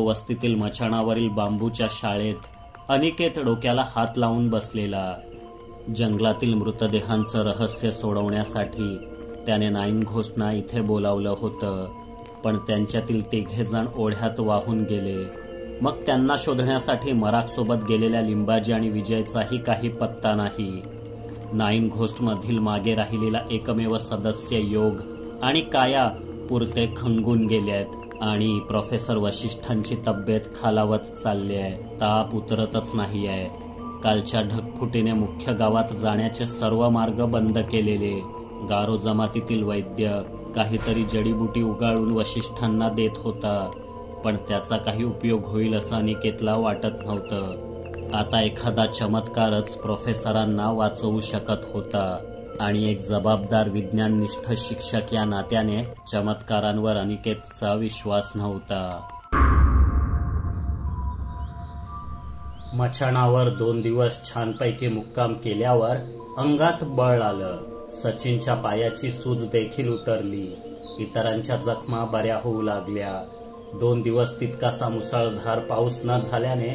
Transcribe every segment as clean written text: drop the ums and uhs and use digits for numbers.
वस्तीतील मचाणावरील बांबूच्या शाळेत अनिकेत डोक्याला हात लावून बसलेला. जंगलातील मृतदेहांचं रहस्य सोडवण्यासाठी त्याने नाईन घोस्टना इथे बोलावलं होतं, पण त्यांच्यातील 3 जण ओढ्यात वाहून गेले. मग त्यांना शोधण्यासाठी मराकसोबत गेलेल्या लिंबाजी आणि विजयचाही काही पत्ता नाही. नाईन घोस्टमधील मागे राहिलेला एकमेव सदस्य योग आणि काया पुरते खंगून गेलेत आणि प्रोफेसर वशिष्ठांची तब्येत खालावत चालली आहे. ताप उतरतच नाही आहे. कालच्या ढगफुटीने मुख्य गावात जाण्याचे सर्व मार्ग बंद केलेले. गारो जमातीतील वैद्य काहीतरी जडीबुटी उगाळून वशिष्ठांना देत होता, पण त्याचा काही उपयोग होईल असं अनिकेतला वाटत नव्हतं. आता एखादा चमत्कारच प्रोफेसरांना वाचवू शकत होता आणि एक जबाबदार विज्ञाननिष्ठ शिक्षक या नात्याने चमत्कारांवर अनिकेतचा विश्वास नव्हता. मचाणावर 2 दिवस छानपैकी मुक्काम केल्यावर अंगात बळ आलं. सचिनच्या पायाची सूज देखील उतरली. इतरांच्या जखमा बऱ्या होऊ लागल्या. 2 दिवस तितकासा मुसळधार पाऊस न झाल्याने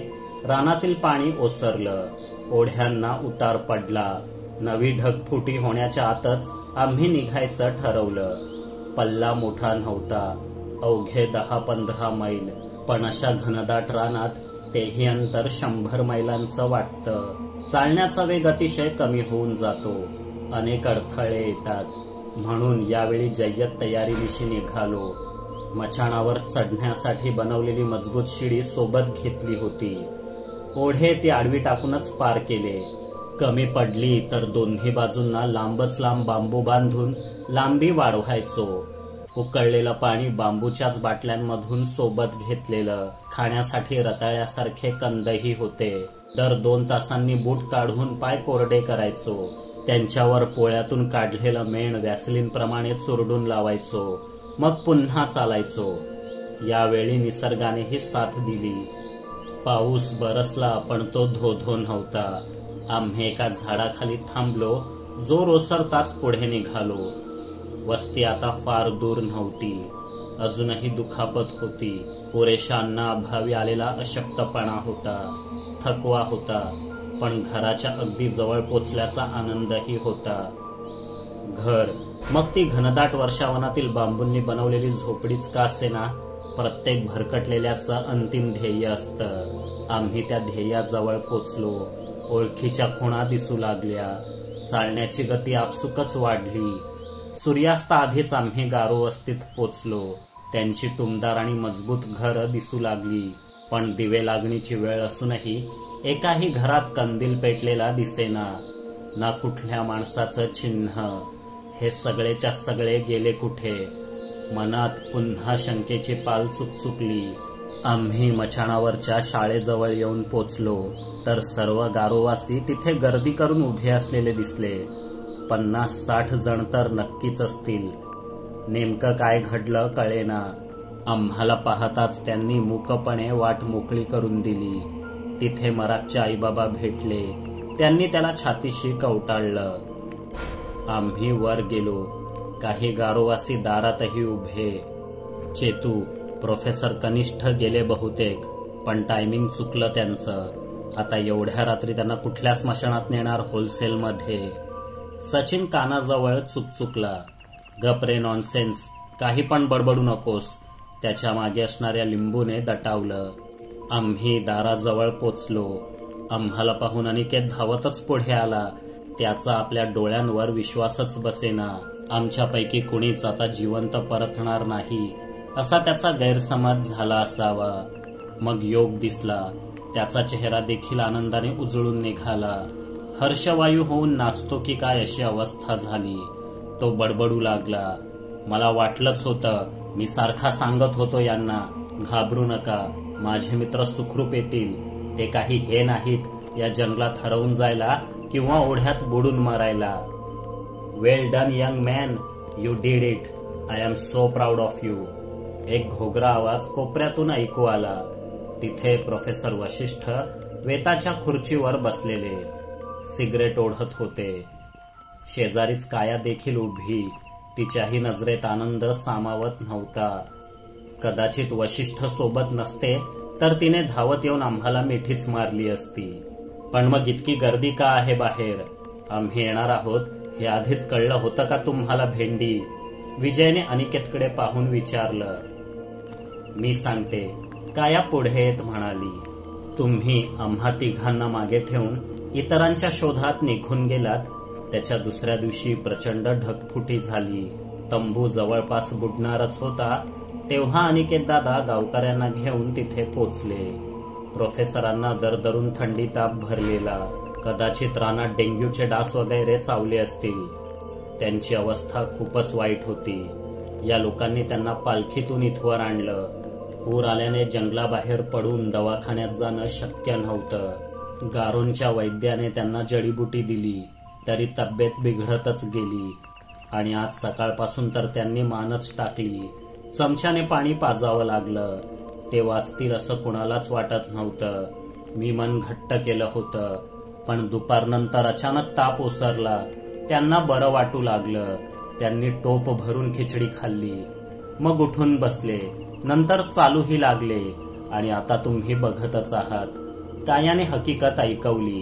रानातील पाणी ओसरलं. ओढ्यांना उतार पडला. नवी ढगफुटी होण्याच्या आतच आम्ही निघायचं ठरवलं. पल्ला मोठा नव्हता, अवघे 10-15 मैल, पण अशा घनदाट रानात तेही अंतर 100 मैलांचं वाटतं. चालण्याचा वेग अतिशय कमी होऊन जातो. अनेक अडथळे येतात. म्हणून यावेळी जय्यत तयारीनिशी निघालो. मचाणावर चढण्यासाठी बनवलेली मजबूत शिडी सोबत घेतली होती. ओढे ती आडवी टाकूनच पार केले. कमी पडली तर दोन्ही बाजूंना लांबच लांब बांबू बांधून लांबी वाढवायचो. उकळलेलं पाणी बांबूच्याच बाटल्यांमधून सोबत घेतलेलं. खाण्यासाठी रताळ्यासारखे कंदही होते. दर 2 तासांनी बूट काढून पाय कोरडे करायचो. त्यांच्यावर पोळ्यातून काढलेलं मेण व्हॅसलीन प्रमाणे चुरडून लावायचो. मग पुन्हा चालायचो. यावेळी निसर्गानेही साथ दिली. पाऊस बरसला, पण तो धो-धो नव्हता. आम्ही एका झाडाखाली थांबलो. जोर ओसरताच पुढे निघालो. वस्ती आता फार दूर नव्हती. अजूनही दुखापत होती. पुरेशा अन्नाअभावी आलेला अशक्तपणा होता. थकवा होता, पण घराच्या अगदी जवळ पोचल्याचा आनंदही होता. घर, मग ती घनदाट वर्षावनातील बांबूंनी बनवलेली झोपडीच का असेना, प्रत्येक भरकटलेल्याचं अंतिम ध्येय असतं. आम्ही त्या ध्येयाजवळ पोचलो. ओळखीच्या खुणा दिसू लागल्या. चालण्याची गती आपसुकच वाढली. सूर्यास्ताआधीच आम्ही गारो वस्तीत पोचलो. त्यांची टुमदार आणि मजबूत घरं दिसू लागली, पण दिवे लागणीची वेळ असूनही एकाही घरात कंदील पेटलेला दिसेना. ना कुठल्या माणसाचं चिन्ह. हे सगळेच्या सगळे गेले कुठे? मनात पुन्हा शंकेची पाल चुकचुकली. आम्ही मचाणावरच्या शाळेजवळ येऊन पोचलो तर सर्व गारोवासी तिथे गर्दी करून उभे असलेले दिसले. 50-60 जण तर नक्कीच असतील. नेमकं काय घडलं कळेना. आम्हाला पाहताच त्यांनी मूकपणे वाट मोकळी करून दिली. तिथे मराकचे आईबाबा भेटले. त्यांनी त्याला छातीशी कवटाळलं. आम्ही वर गेलो. काही गारोवासी दारातही उभे. चेतू, प्रोफेसर कनिष्ठ गेले बहुतेक, पण टायमिंग चुकलं त्यांचं. आता एवढ्या रात्री त्यांना कुठल्या स्मशानात नेणार होलसेलमध्ये? सचिन कानाजवळ चुकचुकला. गपरे, नॉनसेन्स, काही पण बडबडू नकोस, त्याच्या मागे असणाऱ्या लिंबूने दटावलं. आम्ही दाराजवळ पोचलो. आम्हाला पाहून अनिकेत धावतच पुढे आला. त्याचा आपल्या डोळ्यांवर विश्वासच बसेना. आमच्यापैकी कुणीच आता जिवंत परतणार नाही असा त्याचा गैरसमज झाला असावा. मग योग दिसला. त्याचा चेहरा देखील आनंदाने उजळून निघाला. हर्षवायू होऊन नाचतो की काय अशी अवस्था झाली. तो बडबडू लागला. मला वाटलंच होतं. मी सारखा सांगत होतो यांना, घाबरू नका, माझे मित्र सुखरूप येतील. ते काही हे नाहीत या जंगलात हरवून जायला किंवा ओढ्यात बुडून मरायला. Well done young man, you did it. I am so proud of you. एक घोगरा आवाज कोपऱ्यातून ऐकू आला. तिथे प्रोफेसर वशिष्ठ वेताच्या खुर्चीवर बसलेले सिगरेट ओढत होते. शेजारीच काया देखील उभी. तिच्याही नजरेत आनंद सामावत नव्हता. कदाचित वशिष्ठ सोबत नसते तर तिने धावत येऊन आम्हाला मिठीच मारली असती. पण मग इतकी गर्दी का आहे बाहेर? आम्ही येणार आहोत हे आधीच कळलं होतं का तुम्हाला भेंडी? विजयने अनिकेतकडे पाहून विचारलं. मी सांगते, काया पुढे येत म्हणाली. तुम्ही आम्हा तिघांना मागे ठेवून इतरांच्या शोधात निघून गेलात. त्याच्या दुसऱ्या दिवशी प्रचंड ढगफुटी झाली. तंबू जवळपास बुडणारच होता तेव्हा अनिकेत दादा गावकऱ्यांना घेऊन तिथे पोचले. प्रोफेसरांना दरदरून थंडी ताप भरलेला. कदाचित रानात डेंग्यूचे डास वगैरे चावले असतील. त्यांची अवस्था खूपच वाईट होती. या लोकांनी त्यांना पालखीतून इथवर आणलं. पूर आल्याने जंगलाबाहेर पडून दवाखान्यात जाणं शक्य नव्हतं. गारोनच्या वैद्याने त्यांना जडीबुटी दिली तरी तब्येत बिघडतच गेली आणि आज सकाळपासून तर त्यांनी मानच टाकली. चमच्याने पाणी पाजावं लागलं. ते वाचतील असं कुणालाच वाटत नव्हतं. मी मन घट्ट केलं होतं, पण दुपारनंतर अचानक ताप ओसरला. त्यांना बरं वाटू लागलं. त्यांनी टोप भरून खिचडी खाल्ली, मग उठून बसले. नंतर चालूही लागले आणि आता तुम्ही बघतच आहात. कायाने हकीकत ऐकवली.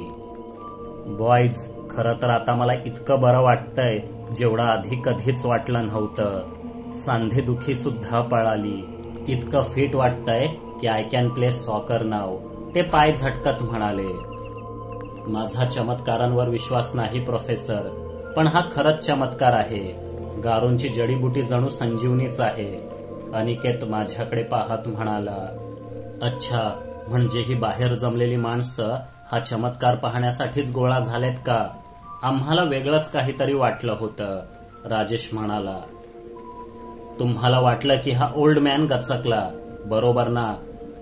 बॉयज, खरं तर आता मला इतकं बरं वाटतंय जेवढं आधी कधीच वाटलं नव्हतं. सांधेदुखी सुद्धा पळाली. इतकं फिट वाटतंय की आय कॅन प्ले सॉकर नाव, ते पाय झटकत म्हणाले. माझा चमत्कारांवर विश्वास नाही प्रोफेसर, पण हा खरंच चमत्कार आहे. गारोनची जडीबुटी जणू संजीवनीच आहे. अनिकेत माझ्याकडे पाहत म्हणाला. अच्छा, म्हणजे ही बाहेर जमलेली माणसं हा चमत्कार पाहण्यासाठीच गोळा झालेत का? आम्हाला वेगळंच काहीतरी वाटलं होतं, राजेश म्हणाला. तुम्हाला वाटलं की हा ओल्ड मॅन गचकला, बरोबर ना?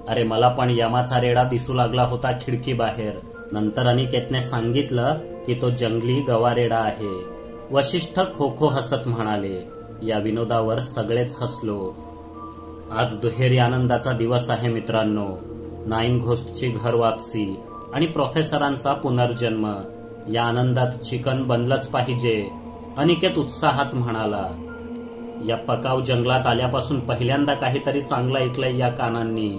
अरे मला पण यमाचा रेडा दिसू लागला होता खिडकी बाहेर. नंतर अनिकेतने सांगितलं की तो जंगली गवारेडा आहे. वशिष्ठ खो खो हसत म्हणाले. या विनोदावर सगळेच हसलो. आज दुहेरी आनंदाचा दिवस आहे मित्रांनो. 9 घोस्टची घर वापसी आणि प्रोफेसरांचा पुनर्जन्म. या आनंदात चिकन बनलंच पाहिजे, अनिकेत उत्साहात म्हणाला. या पकाव जंगलात आल्यापासून पहिल्यांदा काहीतरी चांगलं ऐकलंय या कानांनी.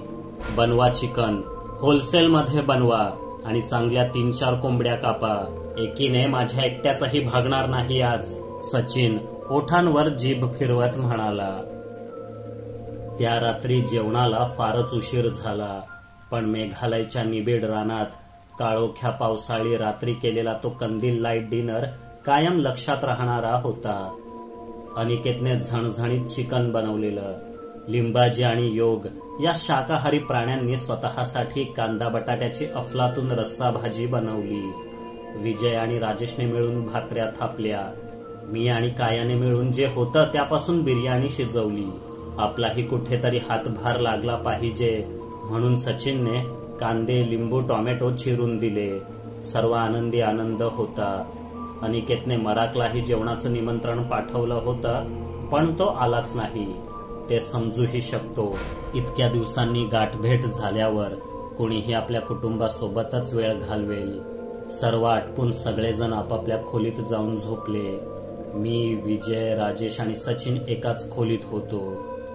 बनवा चिकन, होलसेल मध्ये बनवा आणि चांगल्या 3-4 कोंबड्या कापा. एकीने माझ्या एकट्याचाही भागणार नाही आज, सचिन ओठांवर जीभ फिरवत म्हणाला. त्या रात्री जेवणाला फारच उशीर झाला, पण मेघालयच्या निबिड रानात काळोख्या पावसाळी रात्री केलेला तो कंदील लाईट डिनर कायम लक्षात राहणारा होता. अनिकेतने झणझणीत चिकन बनवलेलं. लिंबाजी आणि योग या शाकाहारी प्राण्यांनी स्वतःसाठी कांदा बटाट्याची अफलातून रस्सा भाजी बनवली. विजय आणि राजेशने मिळून भाकऱ्या थापल्या. मी आणि कायाने मिळून जे होतं त्यापासून बिर्याणी शिजवली. आपलाही कुठेतरी हातभार लागला पाहिजे म्हणून सचिनने कांदे, लिंबू, टोमॅटो चिरून दिले. सर्व आनंदी आनंद होता. अनिकेतने मराकलाही जेवणाचं निमंत्रण पाठवलं होतं, पण तो आलाच नाही. ते समजूही शकतो. इतक्या दिवसांनी गाठभेट झाल्यावर कोणीही आपल्या कुटुंबासोबतच वेळ घालवेल. सर्व आटपून सगळेजण आपापल्या खोलीत जाऊन झोपले. मी, विजय, राजेश आणि सचिन एकाच खोलीत होतो.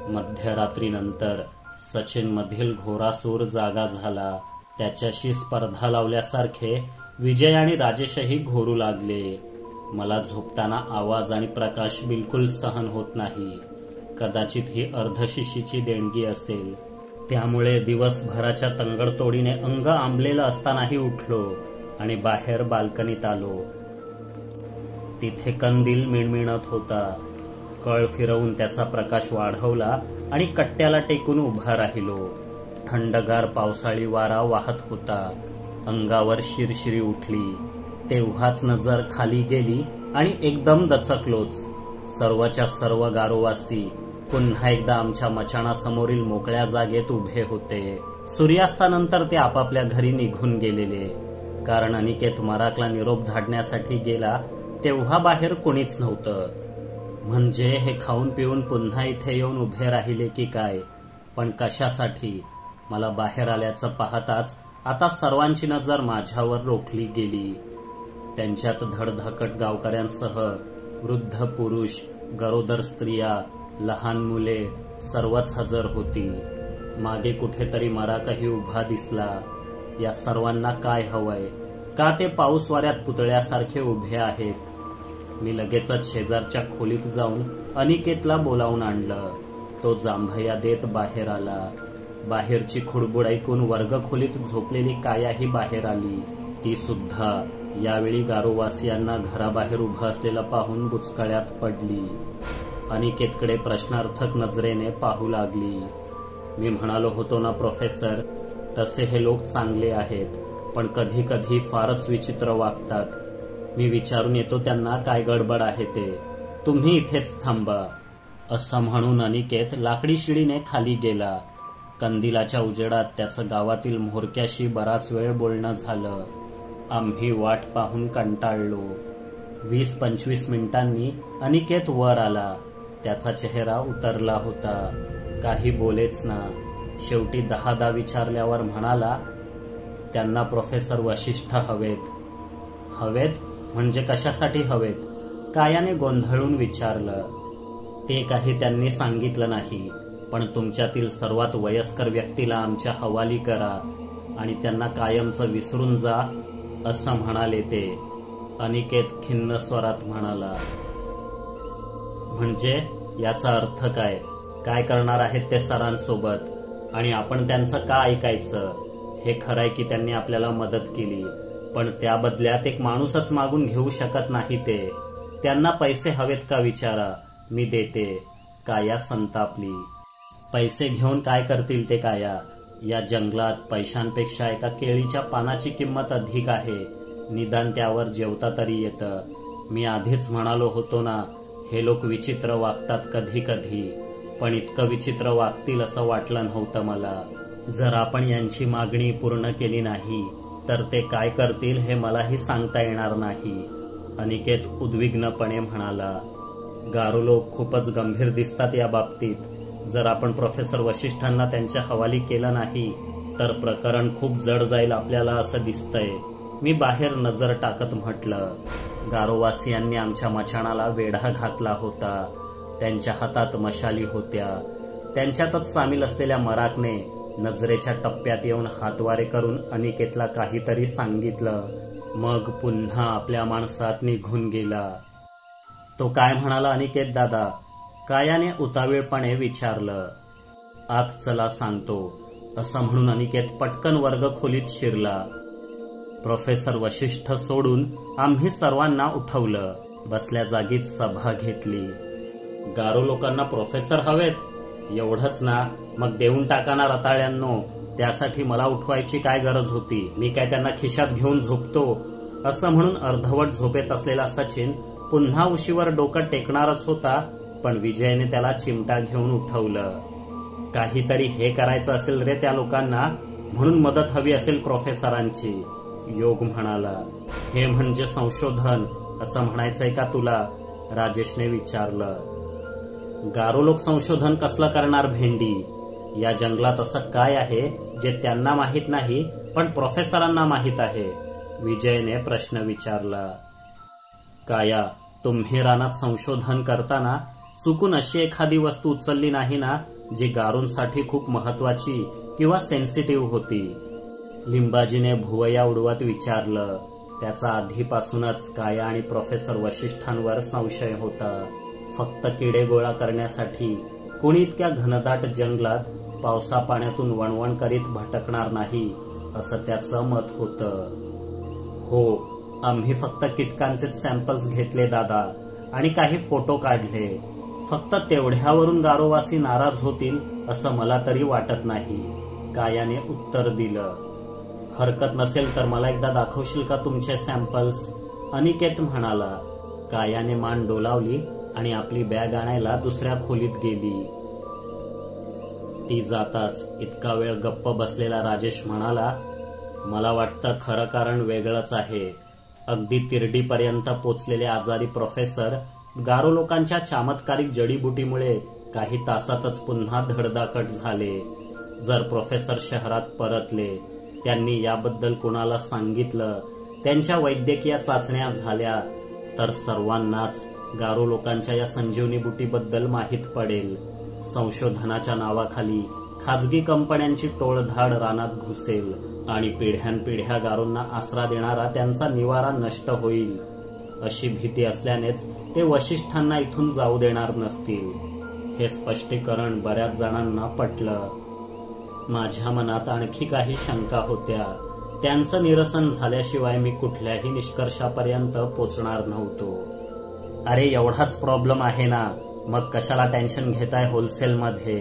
मध्यरात्रीनंतर सचिन मधील घोरासूर जागा झाला. त्याच्याशी स्पर्धा लावल्यासारखे विजय आणि राजेशही घोरू लागले. मला झोपताना आवाज आणि प्रकाश बिलकुल सहन होत नाही. कदाचित ही अर्धशिशीची देणगी असेल. त्यामुळे दिवसभराच्या तंगडतोडीने अंग आंबलेलं असतानाही उठलो आणि बाहेर बाल्कनीत आलो. तिथे कंदील मिणमिणत होता. कळ फिरवून त्याचा प्रकाश वाढवला आणि कट्ट्याला टेकून उभा राहिलो. थंडगार पावसाळी वारा वाहत होता. अंगावर शिरशिरी उठली. तेव्हाच नजर खाली गेली आणि एकदम दचकलोच. सर्वच्या सर्व गारोवासी पुन्हा एकदा आमच्या मचाणासमोरील मोकळ्या जागेत उभे होते. सूर्यास्तानंतर ते आपापल्या घरी निघून गेलेले. कारण अनिकेत मराकला निरोप धाडण्यासाठी गेला तेव्हा बाहेर कोणीच नव्हतं. म्हणजे हे खाऊन पिऊन पुन्हा इथे येऊन उभे राहिले की काय? पण कशासाठी? मला बाहेर आल्याचं पाहताच आता सर्वांची नजर माझ्यावर रोखली गेली. त्यांच्यात धडधाकट गावकऱ्यांसह वृद्ध पुरुष, गरोदर स्त्रिया, लहान मुले सर्वच हजर होती. मागे कुठेतरी मराकही उभा दिसला. या सर्वांना काय हवंय? का ते पाऊस वाऱ्यात पुतळ्यासारखे उभे आहेत? मी लगेचच शेजारच्या खोलीत जाऊन अनिकेतला बोलावून आणलं. तो जांभया देत बाहेर आला. बाहेरची खुडबुड ऐकून वर्गखोलीत झोपलेली कायाही बाहेर आली. ती सुद्धा यावेळी गारोवासियांना घराबाहेर उभं असलेलं पाहून बुचकळ्यात पडली. अनिकेतकडे प्रश्नार्थक नजरेने पाहू लागली. मी म्हणालो होतो ना प्रोफेसर, तसे हे लोक चांगले आहेत, पण कधी कधी फारच विचित्र वागतात. मी विचारून येतो त्यांना काय गडबड आहे ते. तुम्ही इथेच थांबा. असं म्हणून अनिकेत लाकडी शिडीने खाली गेला. कंदिलाच्या उजेडात त्याचं गावातील म्होरक्याशी बराच वेळ बोलणं झालं. आम्ही वाट पाहून कंटाळलो. 20-25 मिनिटांनी अनिकेत वर आला. त्याचा चेहरा उतरला होता. काही बोलेच ना. शेवटी 10दा विचारल्यावर म्हणाला, त्यांना प्रोफेसर वशिष्ठ हवेत. हवेत म्हणजे कशासाठी हवेत? कायाने गोंधळून विचारलं. ते काही त्यांनी सांगितलं नाही, पण तुमच्यातील सर्वात वयस्कर व्यक्तीला आमच्या हवाली करा आणि त्यांना कायमचं विसरून जा, असं म्हणाले ते. अनिकेत खिन्न स्वरात म्हणाला, म्हणजे याचा अर्थ काय? काय करणार आहेत ते सरांसोबत? आणि आपण त्यांचं का ऐकायचं? हे खरंय की त्यांनी आपल्याला मदत केली, पण त्या बदल्यात एक माणूसच मागून घेऊ शकत नाही ते. त्यांना पैसे हवेत का विचारा, मी देते. काया संतापली. पैसे घेऊन काय करतील ते काया? या जंगलात पैशांपेक्षा एका केळीच्या पानाची किंमत अधिक आहे. निदान त्यावर जेवता तरी येतं. मी आधीच म्हणालो होतो ना, हे लोक विचित्र वागतात कधी कधी, पण इतकं विचित्र वागतील असं वाटलं नव्हतं मला. जर आपण यांची मागणी पूर्ण केली नाही तर ते काय करतील हे मलाही सांगता येणार नाही. अनिकेत उद्विग्नपणे म्हणाला. गारो लोक खूपच गंभीर दिसतात या बाबतीत. जर आपण प्रोफेसर वशिष्ठांना त्यांच्या हवाली केलं नाही तर प्रकरण खूप जड जाईल आपल्याला असं दिसतंय. मी बाहेर नजर टाकत म्हटलं, गारोवासियांनी आमच्या मचाणाला वेढा घातला होता. त्यांच्या हातात मशाली होत्या. त्यांच्यातच सामील असलेल्या मराकने नजरेच्या टप्प्यात येऊन हातवारे करून अनिकेतला काहीतरी सांगितलं. मग पुन्हा आपल्या माणसात निघून गेला. तो काय म्हणाला अनिकेत दादा? कायाने उतावीळपणे विचारलं. आत चला सांगतो, असं म्हणून अनिकेत पटकन वर्ग खोलीत शिरला. प्रोफेसर वशिष्ठ सोडून आम्ही सर्वांना उठवलं. बसल्या जागीच सभा घेतली. गारो लोकांना प्रोफेसर हवेत? एवढंच ना, मग देऊन टाका ना रताळ्यांनो. त्यासाठी मला उठवायची काय गरज होती? मी काय त्यांना खिशात घेऊन झोपतो? असं म्हणून अर्धवट झोपेत असलेला सचिन पुन्हा उशीवर डोकं टेकणारच होता, पण विजयने त्याला चिमटा घेऊन उठवलं. काहीतरी हे करायचं असेल रे त्या लोकांना, म्हणून मदत हवी असेल प्रोफेसरांची. योग म्हणाला. हे म्हणजे संशोधन असं म्हणायचंय का तुला? राजेशने विचारलं. गारो लोक संशोधन कसलं करणार भेंडी? या जंगलात असं काय आहे जे त्यांना माहित नाही पण प्रोफेसरांना माहित आहे? विजयने प्रश्न विचारला. काया, तुम्ही रानात संशोधन करताना चुकून अशी एखादी वस्तू उचलली नाही ना जी गारोंसाठी खूप महत्वाची किंवा सेन्सिटिव्ह होती? लिंबाजीने भुवया उडवत विचारलं. त्याचा आधीपासूनच काया आणि प्रोफेसर वशिष्ठांवर संशय होता. फक्त किडे गोळा करण्यासाठी कोणी इतक्या घनदाट जंगलात पावसा पाण्यातून वणवण करीत भटकणार नाही असं त्याचं मत होतं. हो, आम्ही फक्त कीटकांचेच सॅम्पल्स घेतले दादा आणि काही फोटो काढले. फक्त तेवढ्यावरून गारोवासी नाराज होतील असं मला तरी वाटत नाही, कायाने उत्तर दिलं. हरकत नसेल तर मला एकदा दाखवशील का तुमचे सॅम्पल्स? अनिकेत म्हणाला. कायाने मान डोलावली आणि आपली बॅग आणायला दुसऱ्या खोलीत गेली. ती जाताच इतका वेळ गप्प बसलेला राजेश म्हणाला, मला वाटतं खरं कारण वेगळंच आहे. अगदी तिरडीपर्यंत पोचलेले आजारी प्रोफेसर गारो लोकांच्या चमत्कारिक जडीबुटीमुळे काही तासातच पुन्हा धडधाकट झाले. जर प्रोफेसर शहरात परतले, त्यांनी याबद्दल कोणाला सांगितलं, त्यांच्या वैद्यकीय चाचण्या झाल्या तर सर्वांनाच गारो लोकांच्या या संजीवनी बुटीबद्दल माहीत पडेल. संशोधनाच्या नावाखाली खाजगी कंपन्यांची टोळधाड रानात घुसेल आणि पिढ्यानपिढ्या गारोंना आसरा देणारा त्यांचा निवारा नष्ट होईल अशी भीती असल्यानेच ते वशिष्ठांना इथून जाऊ देणार नसतील. हे स्पष्टीकरण बऱ्याच जणांना पटलं. माझ्या मनात आणखी काही शंका होत्या. त्यांचं निरसन झाल्याशिवाय मी कुठल्याही निष्कर्षापर्यंत पोचणार नव्हतो. अरे एवढाच प्रॉब्लेम आहे ना, मग कशाला टेन्शन घेताय होलसेलमध्ये?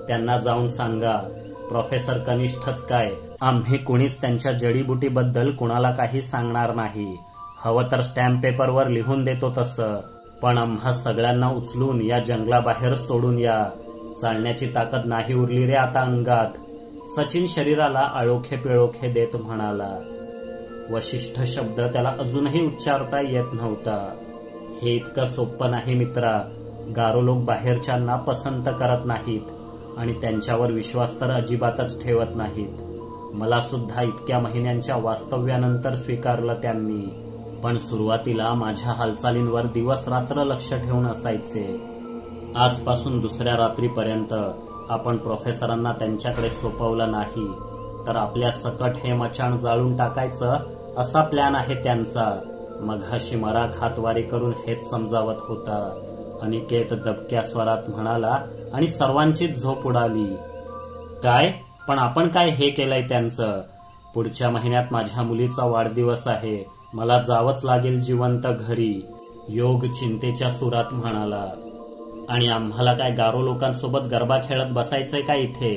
त्यांना जाऊन सांगा. प्रोफेसर कनिष्ठच काय, आम्ही कुणीच त्यांच्या जडीबुटीबद्दल कुणाला काही सांगणार नाही. हवं तर स्टॅम्प पेपरवर लिहून देतो तसं, पण आम्हा सगळ्यांना उचलून या जंगलाबाहेर सोडून या. चालण्याची ताकद नाही उरली रे आता अंगात. सचिन शरीराला आळोखे पिळोखे देत म्हणाला. वशिष्ठ शब्द त्याला अजूनही उच्चारता येत नव्हता. हे इतकं सोपं नाही मित्रा. गारो लोक बाहेरच्यांना पसंत करत नाहीत आणि त्यांच्यावर विश्वास तर अजिबातच ठेवत नाहीत. मला सुद्धा इतक्या महिन्यांच्या वास्तव्यानंतर स्वीकारलं त्यांनी, पण सुरुवातीला माझ्या हालचालींवर दिवस रात्र लक्ष ठेवून असायचे. आजपासून दुसऱ्या रात्रीपर्यंत आपण प्रोफेसरांना त्यांच्याकडे सोपवलं नाही तर आपल्या सकट हे मचाण जाळून टाकायचं असा प्लॅन आहे त्यांचा. मघाशी मराठ हातवारी करून हेच समजावत होता. अनिकेत दबक्या स्वरात म्हणाला आणि सर्वांचीच झोप उडाली. काय? पण आपण काय हे केलंय त्यांचं? पुढच्या महिन्यात माझ्या मुलीचा वाढदिवस आहे. मला जावंच लागेल जिवंत घरी, योग चिंतेच्या सुरात म्हणाला. आणि आम्हाला काय गारो लोकांसोबत गरबा खेळत बसायचंय का इथे?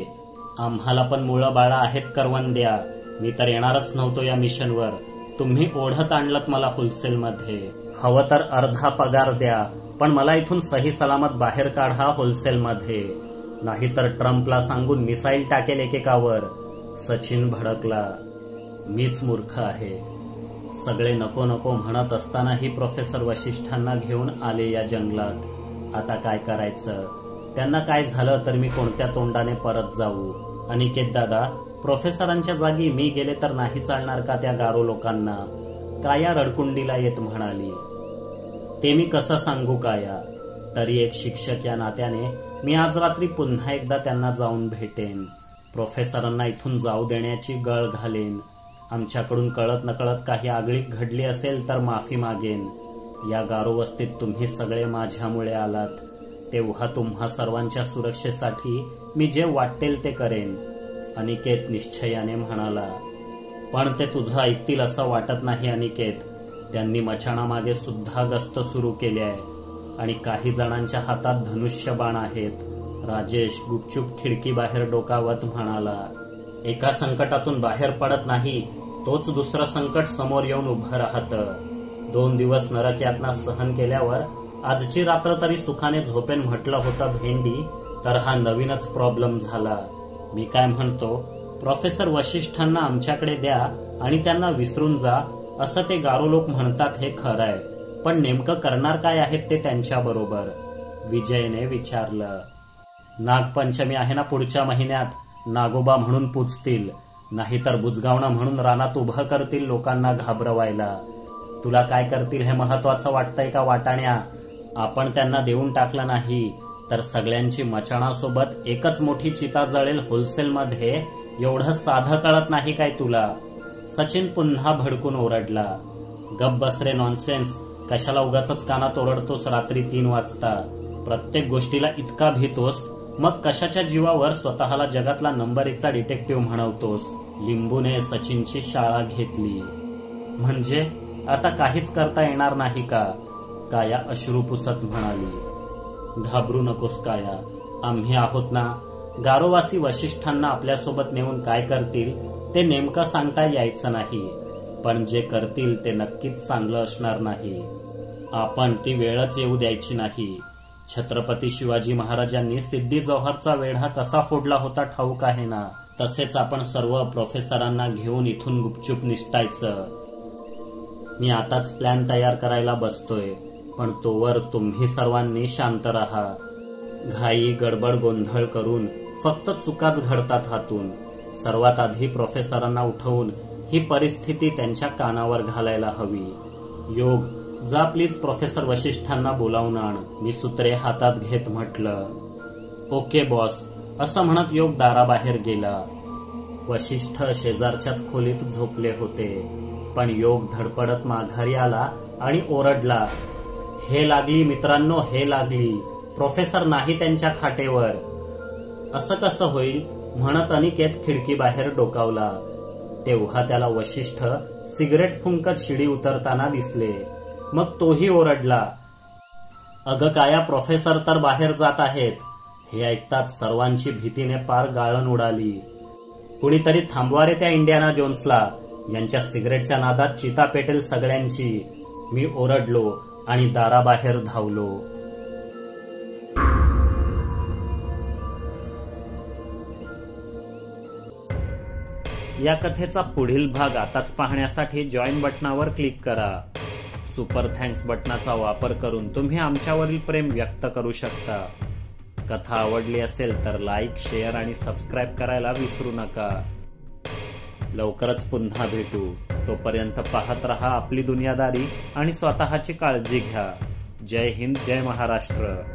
आम्हाला पण मुळं बाळा आहेत करवंद्या. मी तर येणारच नव्हतो या मिशनवर. तुम्ही ओढत आणलत मला होलसेलमध्ये. हवं तर अर्धा पगार द्या, पण मला इथून सही सलामत बाहेर काढा होलसेलमध्ये, नाहीतर ट्रम्पला सांगून मिसाईल टाकेल एकेकावर. सचिन भडकला. मीच मूर्ख आहे. सगळे नको नको म्हणत असतानाही प्रोफेसर वशिष्ठांना घेऊन आले या जंगलात. आता काय करायचं? त्यांना काय झालं तर मी कोणत्या तोंडाने परत जाऊ? अनिकेत दादा, प्रोफेसरांच्या जागी मी गेले तर नाही चालणार का त्या गारो लोकांना? काया रडकुंडीला येत म्हणाली. ते मी कसं सांगू काया? तरी एक शिक्षक या नात्याने मी आज रात्री पुन्हा एकदा त्यांना जाऊन भेटेन. प्रोफेसरांना इथून जाऊ देण्याची गळ घालेन. आमच्याकडून कळत नकळत काही आगळीक घडली असेल तर माफी मागेन. या गारो वस्तीत तुम्ही सगळे माझ्यामुळे आलात, तेव्हा तुम्हा सर्वांच्या सुरक्षेसाठी मी जे वाटेल ते करेन, अनिकेत निश्चयाने म्हणाला. पण ते तुझं ऐकतील असं वाटत नाही अनिकेत. त्यांनी मचाणामागे सुद्धा गस्त सुरू केली आहे आणि काही जणांच्या हातात धनुष्य बाण आहेत. राजेश गुपचूप खिडकी बाहेर डोकावत म्हणाला. एका संकटातून बाहेर पडत नाही, तोच दुसरं संकट समोर येऊन उभं राहतं. 2 दिवस नरक यातना सहन केल्यावर आजची रात्र तरी सुखाने झोपेन म्हटलं होतं भेंडी, तर हा नवीनच प्रॉब्लेम झाला. मी काय म्हणतो, प्रोफेसर वशिष्ठांना आमच्याकडे द्या आणि त्यांना विसरून जा असं ते गारो लोक म्हणतात हे खरं आहे, पण नेमकं करणार काय आहेत ते त्यांच्या बरोबर? विजयने विचारलं. नागपंचमी आहे ना पुढच्या महिन्यात, नागोबा म्हणून पूजतील, नाहीतर बुजगावणा म्हणून रानात उभं करतील लोकांना घाबरवायला. तुला काय करतील हे महत्वाचं वाटतंय का वाटाण्या? आपण त्यांना देऊन टाकलं नाही तर सगळ्यांची मचाणासोबत एकच मोठी चिता जळेल होलसेलमध्ये, एवढं साधं कळत नाही काय तुला? सचिन पुन्हा भडकून ओरडला. गप बस रे नॉनसेन्स, कशाला उगाचच कानात ओरडतोस रात्री 3 वाजता? प्रत्येक गोष्टीला इतका भीतोस, मग कशाच्या जीवावर स्वतःला जगातला नंबर 1चा डिटेक्टिव्ह म्हणवतोस? लिंबूने सचिनची शाळा घेतली. म्हणजे आता काहीच करता येणार नाही का? काया अश्रू पुसत म्हणाली. घाबरू नकोस काया, आम्ही आहोत ना. गारोवासी वशिष्ठांना आपल्यासोबत नेऊन काय करतील ते नेमकं सांगता यायचं नाही, पण जे करतील ते नक्कीच चांगलं असणार नाही. आपण ती वेळच येऊ द्यायची नाही. छत्रपती शिवाजी महाराजांनी सिद्धी जौहरचा वेढा कसा फोडला होता ठाऊक आहे ना, तसेच आपण सर्व प्रोफेसरांना घेऊन इथून गुपचूप निसटायचं. मी आताच प्लॅन तयार करायला बसतोय, पण तोवर तुम्ही सर्वांनी शांत राहा. घाई गडबड गोंधळ करून फक्त चुकाच घडतात हातून. सर्वात आधी प्रोफेसरांना उठवून ही परिस्थिती त्यांच्या कानावर घालायला हवी. योग, जा प्लीज प्रोफेसर वशिष्ठांना बोलावून आण, मी सूत्रे हातात घेत म्हटलं. Okay boss. असं म्हणत योग दाराबाहेर गेला. वशिष्ठ शेजारच्याच खोलीत झोपले होते, पण योग धडपडत माघारी आला आणि ओरडला, हे लागली मित्रांनो, हे लागली. प्रोफेसर नाही त्यांच्या खाटेवर. असं कसं होईल म्हणत अनिकेत खिडकीबाहेर डोकावला. तेव्हा त्याला वशिष्ठ सिगरेट फुंकत शिडी उतरताना दिसले. मग तोही ओरडला, अगं काया, प्रोफेसर तर बाहेर जात आहेत. हे ऐकताच सर्वांची भीतीने पार गाळण उडाली. कुणीतरी थांबवा रे त्या इंडियाना जोन्सला, यांच्या सिगरेटच्या नादात चिता पेटेल सगळ्यांची. मी ओरडलो आणि दाराबाहेर धावलो. या कथेचा पुढील भाग आताच पाहण्यासाठी जॉईन बटनावर क्लिक करा. सुपर थँक्स बटनाचा वापर करून तुम्ही आमच्यावरील प्रेम व्यक्त करू शकता. कथा आवडली असेल तर लाईक, शेअर आणि सबस्क्राईब करायला विसरू नका. लवकरच पुन्हा भेटू. तोपर्यंत पाहत रहा आपली दुनियादारी आणि स्वतःची काळजी घ्या. जय हिंद, जय महाराष्ट्र.